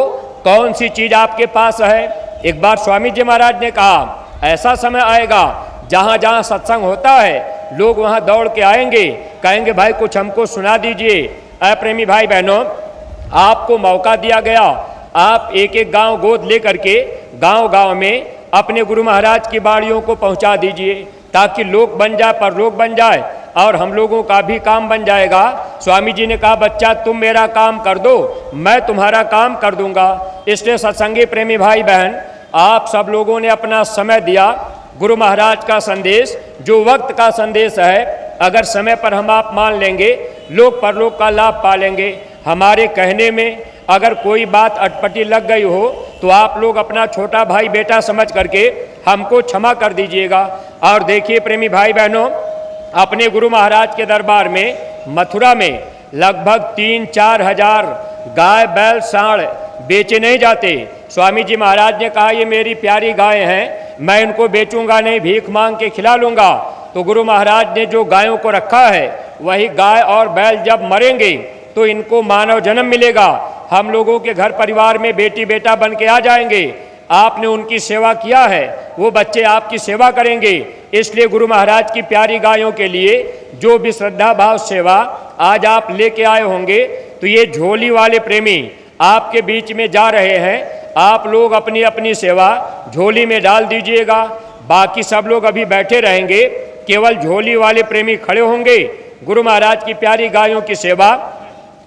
कौन सी चीज़ आपके पास है। एक बार स्वामी जी महाराज ने कहा, ऐसा समय आएगा जहाँ जहाँ सत्संग होता है, लोग वहाँ दौड़ के आएंगे, कहेंगे भाई कुछ हमको सुना दीजिए। प्रेमी भाई बहनों, आपको मौका दिया गया, आप एक एक गांव गोद ले करके गांव गांव में अपने गुरु महाराज की बाड़ियों को पहुंचा दीजिए, ताकि लोक बन जाए, परलोक बन जाए और हम लोगों का भी काम बन जाएगा। स्वामी जी ने कहा बच्चा तुम मेरा काम कर दो, मैं तुम्हारा काम कर दूंगा। इसलिए सत्संगी प्रेमी भाई बहन, आप सब लोगों ने अपना समय दिया। गुरु महाराज का संदेश जो वक्त का संदेश है, अगर समय पर हम आप मान लेंगे, लोक परलोक का लाभ पा लेंगे। हमारे कहने में अगर कोई बात अटपटी लग गई हो तो आप लोग अपना छोटा भाई बेटा समझ करके हमको क्षमा कर दीजिएगा। और देखिए प्रेमी भाई बहनों, अपने गुरु महाराज के दरबार में मथुरा में लगभग 3-4 हजार गाय बैल सांड बेचे नहीं जाते। स्वामी जी महाराज ने कहा ये मेरी प्यारी गाय हैं, मैं इनको बेचूंगा नहीं, भीख मांग के खिला लूँगा। तो गुरु महाराज ने जो गायों को रखा है वही गाय और बैल जब मरेंगे तो इनको मानव जन्म मिलेगा, हम लोगों के घर परिवार में बेटी बेटा बन के आ जाएंगे। आपने उनकी सेवा किया है, वो बच्चे आपकी सेवा करेंगे। इसलिए गुरु महाराज की प्यारी गायों के लिए जो भी श्रद्धा भाव सेवा आज आप लेके आए होंगे, तो ये झोली वाले प्रेमी आपके बीच में जा रहे हैं। आप लोग अपनी अपनी सेवा झोली में डाल दीजिएगा, बाकी सब लोग अभी बैठे रहेंगे, केवल झोली वाले प्रेमी खड़े होंगे। गुरु महाराज की प्यारी गायों की सेवा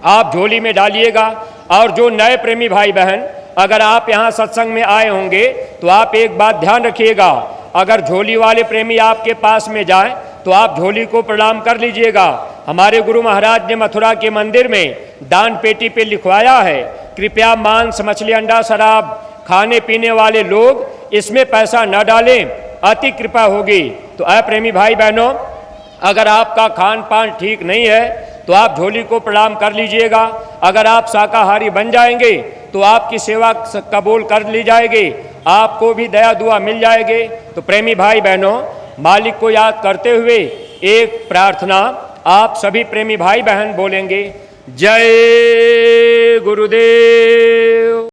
आप झोली में डालिएगा। और जो नए प्रेमी भाई बहन अगर आप यहाँ सत्संग में आए होंगे तो आप एक बात ध्यान रखिएगा, अगर झोली वाले प्रेमी आपके पास में जाएं तो आप झोली को प्रणाम कर लीजिएगा। हमारे गुरु महाराज ने मथुरा के मंदिर में दान पेटी पे लिखवाया है, कृपया मांस मछली अंडा शराब खाने पीने वाले लोग इसमें पैसा न डालें, अति कृपा होगी। तो प्रेमी भाई बहनों, अगर आपका खान पान ठीक नहीं है तो आप झोली को प्रणाम कर लीजिएगा। अगर आप शाकाहारी बन जाएंगे तो आपकी सेवा कबूल कर ली जाएगी, आपको भी दया दुआ मिल जाएगी। तो प्रेमी भाई बहनों, मालिक को याद करते हुए एक प्रार्थना आप सभी प्रेमी भाई बहन बोलेंगे। जय गुरुदेव।